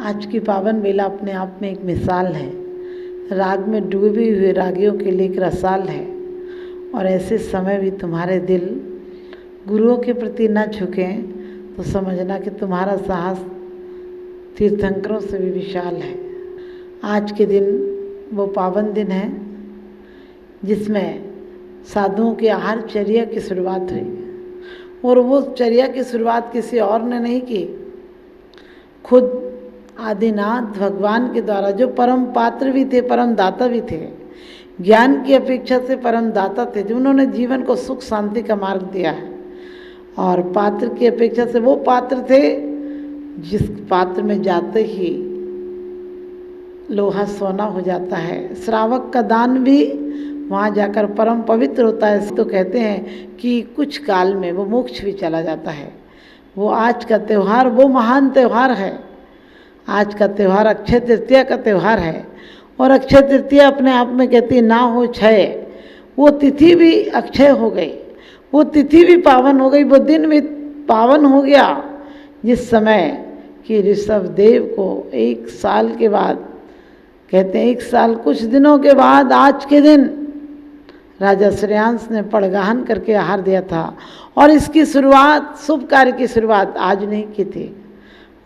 आज की पावन बेला अपने आप में एक मिसाल है। राग में डूबे हुए रागियों के लिए एक रसाल है। और ऐसे समय भी तुम्हारे दिल गुरुओं के प्रति न झुकें तो समझना कि तुम्हारा साहस तीर्थंकरों से भी विशाल है। आज के दिन वो पावन दिन है जिसमें साधुओं की आहारचर्या की शुरुआत हुई, और वो चर्या की शुरुआत किसी और ने नहीं की, खुद आदिनाथ भगवान के द्वारा, जो परम पात्र भी थे, परम दाता भी थे, ज्ञान की अपेक्षा से परम दाता थे, जो उन्होंने जीवन को सुख शांति का मार्ग दिया है। और पात्र की अपेक्षा से वो पात्र थे जिस पात्र में जाते ही लोहा सोना हो जाता है। श्रावक का दान भी वहाँ जाकर परम पवित्र होता है। तो कहते हैं कि कुछ काल में वो मोक्ष भी चला जाता है। वो आज का त्यौहार वो महान त्यौहार है। आज का त्यौहार अक्षय तृतीया का त्यौहार है, और अक्षय तृतीया अपने आप में कहती ना हो क्षय। वो तिथि भी अक्षय हो गई, वो तिथि भी पावन हो गई, वो दिन भी पावन हो गया जिस समय कि ऋषभदेव को 1 साल के बाद, कहते हैं 1 साल कुछ दिनों के बाद आज के दिन राजा श्रेयांश ने पड़गाहन करके आहार दिया था। और इसकी शुरुआत, शुभ कार्य की शुरुआत आज नहीं की थी।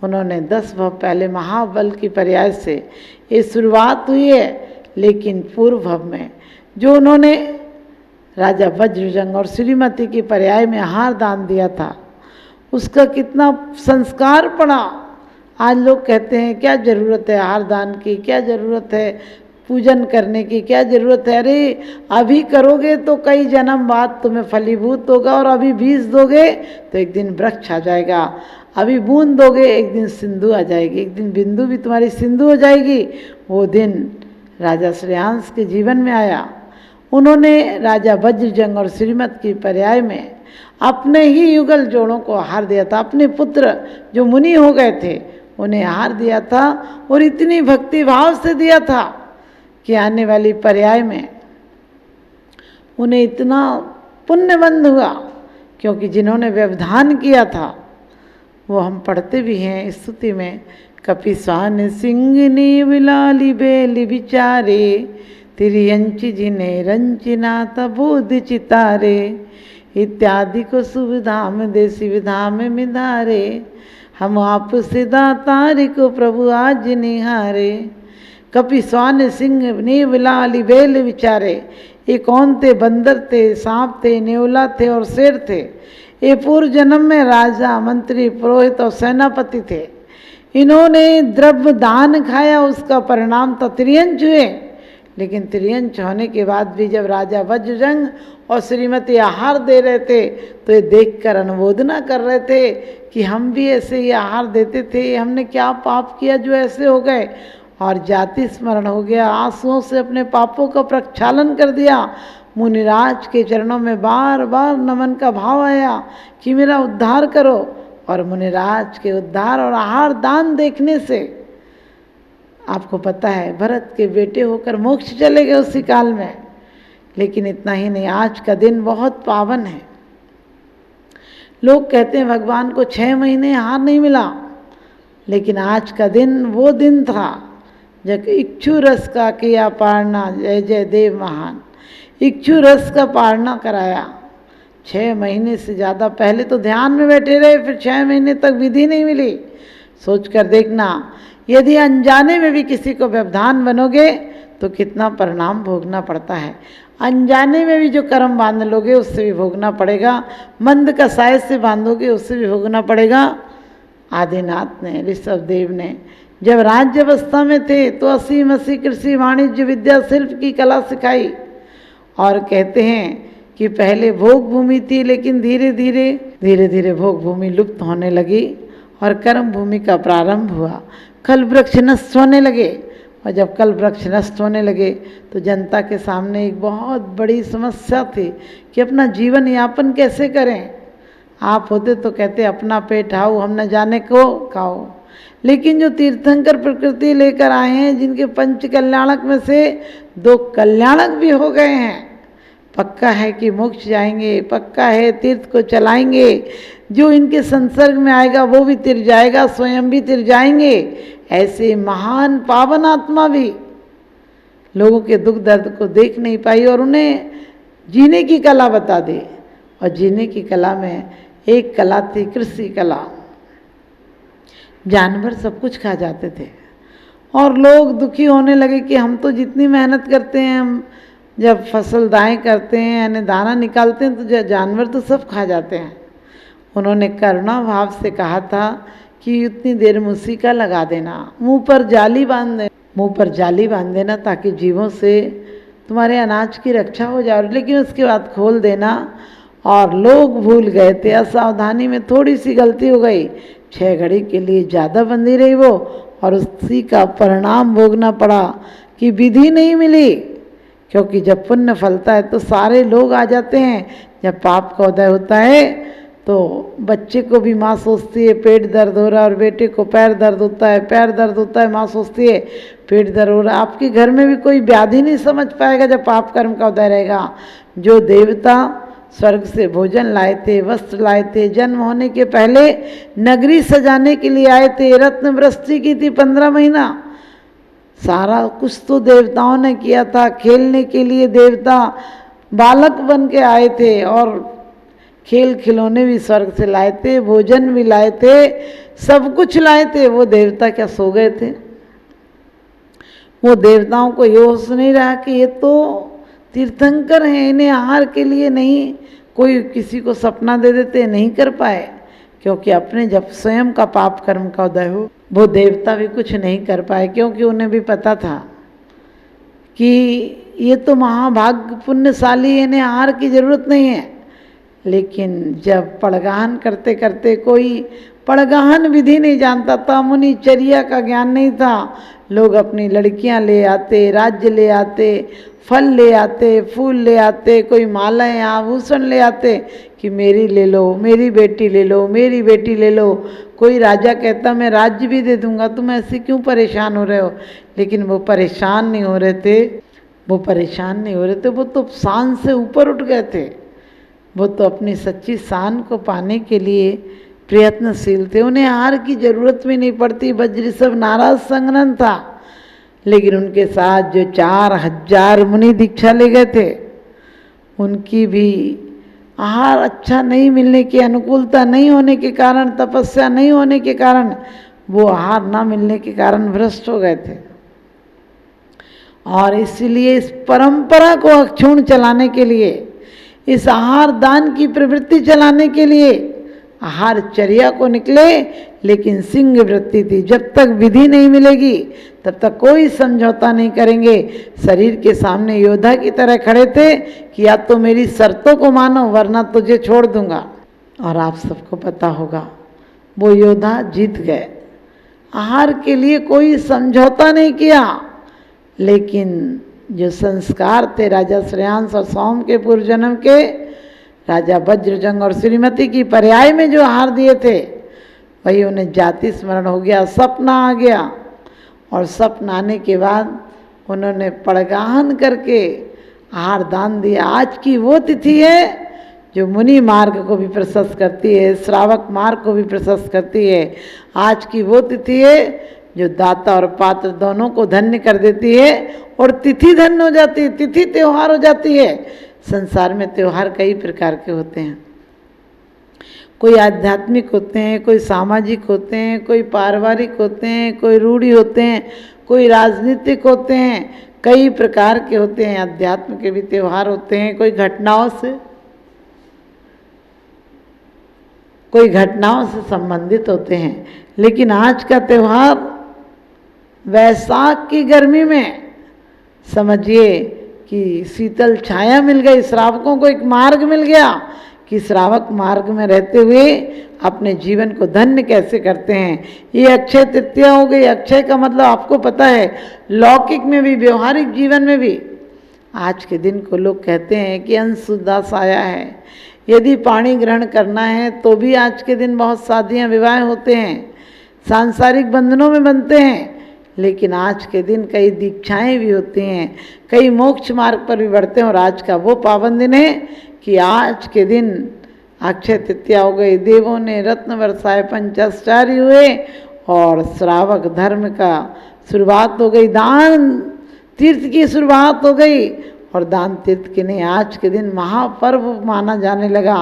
उन्होंने 10 भव पहले महाबल की पर्याय से ये शुरुआत हुई है, लेकिन पूर्व भव में जो उन्होंने राजा वज्रजंग और श्रीमती की पर्याय में आहार दान दिया था, उसका कितना संस्कार पड़ा। आज लोग कहते हैं क्या ज़रूरत है आहार दान की, क्या ज़रूरत है पूजन करने की, क्या ज़रूरत है। अरे अभी करोगे तो कई जन्म बाद तुम्हें फलीभूत होगा, और अभी बीज दोगे तो एक दिन वृक्ष आ जाएगा, अभी बूंद दोगे एक दिन सिंधु आ जाएगी, एक दिन बिंदु भी तुम्हारी सिंधु हो जाएगी। वो दिन राजा श्रेयांश के जीवन में आया। उन्होंने राजा वज्रजंग और श्रीमत की पर्याय में अपने ही युगल जोड़ों को आहार दिया था। अपने पुत्र जो मुनि हो गए थे उन्हें आहार दिया था, और इतनी भक्ति भाव से दिया था कि आने वाली पर्याय में उन्हें इतना पुण्यबंध हुआ, क्योंकि जिन्होंने व्यवधान किया था वो हम पढ़ते भी हैं स्तुति में, कपिस्वान सिंगनी विलाली बेली विचारे तिरियंचि जिने रंचिना तबोध चितारे इत्यादि को सुविधाम देसी विधाम मिधारे हम आप से दातारी को प्रभु आज निहारे। कपिस्वान सिंह नीवलाली बेल विचारे, ये कौन थे? बंदर थे, सांप थे, नेवला थे और शेर थे। ये पूर्व जन्म में राजा, मंत्री, पुरोहित और सेनापति थे। इन्होंने द्रव्य दान खाया, उसका परिणाम तो त्रियंच हुए। लेकिन त्रियंच होने के बाद भी जब राजा वज्रजंग और श्रीमती आहार दे रहे थे तो ये देखकर अनुमोदना कर रहे थे कि हम भी ऐसे ही आहार देते थे, हमने क्या पाप किया जो ऐसे हो गए। और जाति स्मरण हो गया, आंसुओं से अपने पापों का प्रक्षालन कर दिया। मुनिराज के चरणों में बार बार नमन का भाव आया कि मेरा उद्धार करो। और मुनिराज के उद्धार और आहार दान देखने से आपको पता है भरत के बेटे होकर मोक्ष चले गए उसी काल में। लेकिन इतना ही नहीं, आज का दिन बहुत पावन है। लोग कहते हैं भगवान को 6 महीने आहार नहीं मिला, लेकिन आज का दिन वो दिन था जब इक्षु रस का किया पारना, जय जय देव महान। इक्षु रस का पारना कराया। 6 महीने से ज़्यादा पहले तो ध्यान में बैठे रहे, फिर 6 महीने तक विधि नहीं मिली। सोच कर देखना, यदि अनजाने में भी किसी को व्यवधान बनोगे तो कितना परिणाम भोगना पड़ता है। अनजाने में भी जो कर्म बांध लोगे उससे भी भोगना पड़ेगा, मंद कसाय से बांधोगे उससे भी भोगना पड़ेगा। आदिनाथ ने, ऋषभदेव ने जब राज्य अवस्था में थे तो 80 कृषि, वाणिज्य, विद्या, शिल्प की कला सिखाई। और कहते हैं कि पहले भोग भूमि थी, लेकिन धीरे धीरे भोग भूमि लुप्त होने लगी और कर्म भूमि का प्रारंभ हुआ। कल वृक्ष नष्ट होने लगे, और जब कल वृक्ष नष्ट होने लगे तो जनता के सामने एक बहुत बड़ी समस्या थी कि अपना जीवन यापन कैसे करें। आप होते तो कहते अपना पेट आओ, हम न जाने को खाओ। लेकिन जो तीर्थंकर प्रकृति लेकर आए हैं, जिनके पंच कल्याणक में से 2 कल्याणक भी हो गए हैं, पक्का है कि मोक्ष जाएंगे, पक्का है तीर्थ को चलाएंगे, जो इनके संसर्ग में आएगा वो भी तिर जाएगा, स्वयं भी तिर जाएंगे। ऐसे महान पावन आत्मा भी लोगों के दुख दर्द को देख नहीं पाई और उन्हें जीने की कला बता दी। और जीने की कला में एक कला थी कृषि कला। जानवर सब कुछ खा जाते थे और लोग दुखी होने लगे कि हम तो जितनी मेहनत करते हैं, हम जब फसल दाएँ करते हैं यानी दाना निकालते हैं तो जानवर तो सब खा जाते हैं। उन्होंने करुणा भाव से कहा था कि उतनी देर में उसी का लगा देना, मुंह पर जाली बांध देना ताकि जीवों से तुम्हारे अनाज की रक्षा हो जाए, लेकिन उसके बाद खोल देना। और लोग भूल गए थे, असावधानी में थोड़ी सी गलती हो गई, 6 घड़ी के लिए ज़्यादा बंधी रही वो और उसी का परिणाम भोगना पड़ा कि विधि नहीं मिली। क्योंकि जब पुण्य फलता है तो सारे लोग आ जाते हैं, जब पाप का उदय होता है तो बच्चे को भी माँ सोचती है पेट दर्द हो रहा है और बेटे को पैर दर्द होता है, पैर दर्द होता है माँ सोचती है पेट दर्द हो रहा है। आपके घर में भी कोई व्याधि नहीं समझ पाएगा जब पाप कर्म का उदय रहेगा। जो देवता स्वर्ग से भोजन लाए थे, वस्त्र लाए थे, जन्म होने के पहले नगरी सजाने के लिए आए थे, रत्न वृष्टि की थी 15 महीना, सारा कुछ तो देवताओं ने किया था। खेलने के लिए देवता बालक बन के आए थे और खेल खिलौने भी स्वर्ग से लाए थे, भोजन भी लाए थे, सब कुछ लाए थे। वो देवता क्या सो गए थे? वो देवताओं को ये होश नहीं रहा कि ये तो तीर्थंकर हैं, इन्हें आहार के लिए नहीं, कोई किसी को सपना दे देते, नहीं कर पाए। क्योंकि अपने जब स्वयं का पाप कर्म का उदय हो, वो देवता भी कुछ नहीं कर पाए, क्योंकि उन्हें भी पता था कि ये तो महाभाग्य पुण्यशाली, इन्हें आहार की जरूरत नहीं है। लेकिन जब पड़गाहन करते करते, कोई पड़गाहन विधि नहीं जानता था, मुनिचर्या का ज्ञान नहीं था, लोग अपनी लड़कियां ले आते, राज्य ले आते, फल ले आते, फूल ले आते, कोई मालाएं आभूषण ले आते कि मेरी ले लो, मेरी बेटी ले लो, मेरी बेटी ले लो। कोई राजा कहता मैं राज्य भी दे दूंगा, तुम ऐसे क्यों परेशान हो रहे हो? लेकिन वो परेशान नहीं हो रहे थे, वो तो शान से ऊपर उठ गए थे। वो तो अपनी सच्ची शान को पाने के लिए प्रयत्नशील थे, उन्हें हार की जरूरत भी नहीं पड़ती। वज्र सब नाराज संगनन था, लेकिन उनके साथ जो 4000 मुनि दीक्षा ले गए थे, उनकी भी आहार अच्छा नहीं मिलने की, अनुकूलता नहीं होने के कारण, तपस्या नहीं होने के कारण, वो आहार ना मिलने के कारण भ्रष्ट हो गए थे। और इसलिए इस परंपरा को अक्षुण्ण चलाने के लिए, इस आहार दान की प्रवृत्ति चलाने के लिए आहार चर्या को निकले। लेकिन सिंह वृत्ति थी, जब तक विधि नहीं मिलेगी तब तक कोई समझौता नहीं करेंगे। शरीर के सामने योद्धा की तरह खड़े थे कि या तो मेरी शर्तों को मानो वरना तुझे छोड़ दूंगा। और आप सबको पता होगा वो योद्धा जीत गए, आहार के लिए कोई समझौता नहीं किया। लेकिन जो संस्कार थे राजा श्रेयांश और सौम के पूर्व जन्म के, राजा वज्रजंग और श्रीमती की पर्याय में जो आहार दिए थे, वही उन्हें जाति स्मरण हो गया, सपना आ गया। और सपना आने के बाद उन्होंने पड़गाहन करके आहार दान दिया। आज की वो तिथि है जो मुनि मार्ग को भी प्रशस्त करती है, श्रावक मार्ग को भी प्रशस्त करती है। आज की वो तिथि है जो दाता और पात्र दोनों को धन्य कर देती है और तिथि धन्य हो जाती है, तिथि त्योहार हो जाती है। संसार में त्योहार कई प्रकार के होते हैं, कोई आध्यात्मिक होते हैं, कोई सामाजिक होते हैं, कोई पारिवारिक होते हैं, कोई रूढ़ी होते हैं, कोई राजनीतिक होते हैं, कई प्रकार के होते हैं। अध्यात्म के भी त्योहार होते हैं, कोई घटनाओं से संबंधित होते हैं। लेकिन आज का त्यौहार वैशाख की गर्मी में समझिए कि शीतल छाया मिल गई, श्रावकों को एक मार्ग मिल गया कि श्रावक मार्ग में रहते हुए अपने जीवन को धन्य कैसे करते हैं। ये अक्षय तृतीया हो गई। अक्षय का मतलब आपको पता है, लौकिक में भी व्यवहारिक जीवन में भी आज के दिन को लोग कहते हैं कि अंशुदास आया है। यदि पाणी ग्रहण करना है तो भी आज के दिन बहुत शादियाँ विवाह होते हैं, सांसारिक बंधनों में बनते हैं। लेकिन आज के दिन कई दीक्षाएं भी होती हैं, कई मोक्ष मार्ग पर भी बढ़ते हैं। और आज का वो पावन दिन है कि आज के दिन अक्षय तृतीया हो गई, देवों ने रत्न बरसाए, पंचाचार्य हुए और श्रावक धर्म का शुरुआत हो गई, दान तीर्थ की शुरुआत हो गई। और दान तीर्थ के नहीं, आज के दिन महापर्व माना जाने लगा।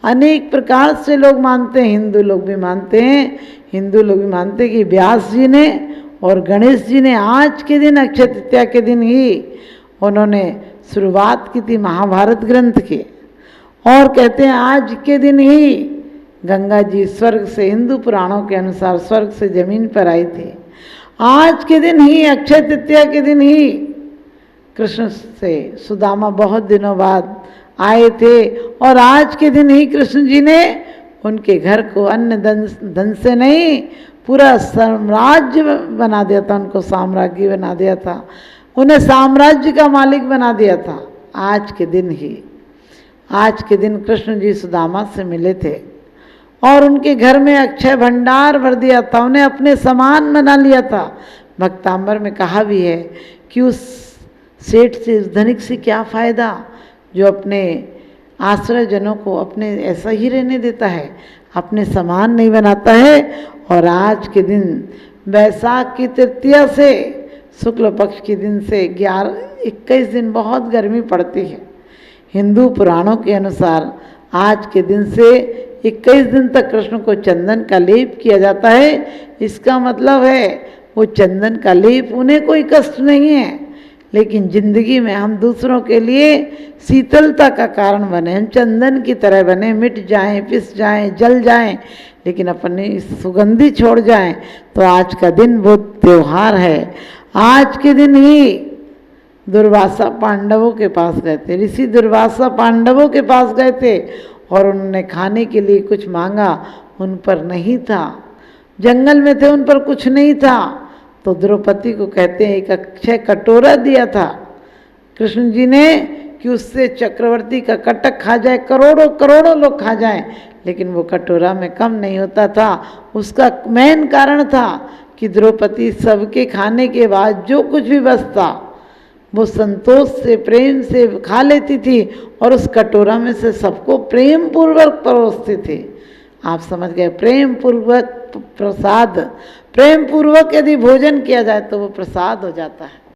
अनेक प्रकार से लोग मानते हैं, हिंदू लोग भी मानते हैं, हिंदू लोग भी मानते हैं कि व्यास जी ने और गणेश जी ने आज के दिन अक्षय तृतीया के दिन ही उन्होंने शुरुआत की थी महाभारत ग्रंथ के। और कहते हैं आज के दिन ही गंगा जी स्वर्ग से, हिंदू पुराणों के अनुसार स्वर्ग से जमीन पर आई थी। आज के दिन ही, अक्षय तृतीया के दिन ही कृष्ण से सुदामा बहुत दिनों बाद आए थे। और आज के दिन ही कृष्ण जी ने उनके घर को अन्य धन से नहीं, पूरा साम्राज्य बना दिया था, उनको साम्राज्य बना दिया था, उन्हें साम्राज्य का मालिक बना दिया था। आज के दिन ही, आज के दिन कृष्ण जी सुदामा से मिले थे और उनके घर में अक्षय भंडार भर दिया था, उन्हें अपने समान बना लिया था। भक्तांबर में कहा भी है कि उस सेठ से, उस धनिक से क्या फ़ायदा जो अपने आश्रय जनों को अपने ऐसा ही रहने देता है, अपने समान नहीं बनाता है। और आज के दिन बैसाख की तृतीया से शुक्ल पक्ष के दिन से 21 दिन बहुत गर्मी पड़ती है। हिंदू पुराणों के अनुसार आज के दिन से 21 दिन तक कृष्ण को चंदन का लेप किया जाता है। इसका मतलब है वो चंदन का लेप उन्हें कोई कष्ट नहीं है, लेकिन जिंदगी में हम दूसरों के लिए शीतलता का कारण बने, हम चंदन की तरह बने, मिट जाएं, पिस जाएं, जल जाएं, लेकिन अपनी सुगंधी छोड़ जाएं। तो आज का दिन वो त्योहार है। आज के दिन ही दुर्वासा पांडवों के पास गए थे, ऋषि दुर्वासा पांडवों के पास गए थे और उन्होंने खाने के लिए कुछ मांगा, उन पर नहीं था, जंगल में थे, उन पर कुछ नहीं था। तो द्रौपदी को कहते हैं एक अक्षय कटोरा दिया था कृष्ण जी ने कि उससे चक्रवर्ती का कटक खा जाए, करोड़ों करोड़ों लोग खा जाएं, लेकिन वो कटोरा में कम नहीं होता था। उसका मेन कारण था कि द्रौपदी सबके खाने के बाद जो कुछ भी बचता वो संतोष से, प्रेम से खा लेती थी और उस कटोरा में से सबको प्रेम पूर्वक परोसती थी। आप समझ गए, प्रेम पूर्वक प्रसाद, प्रेम पूर्वक यदि भोजन किया जाए तो वो प्रसाद हो जाता है।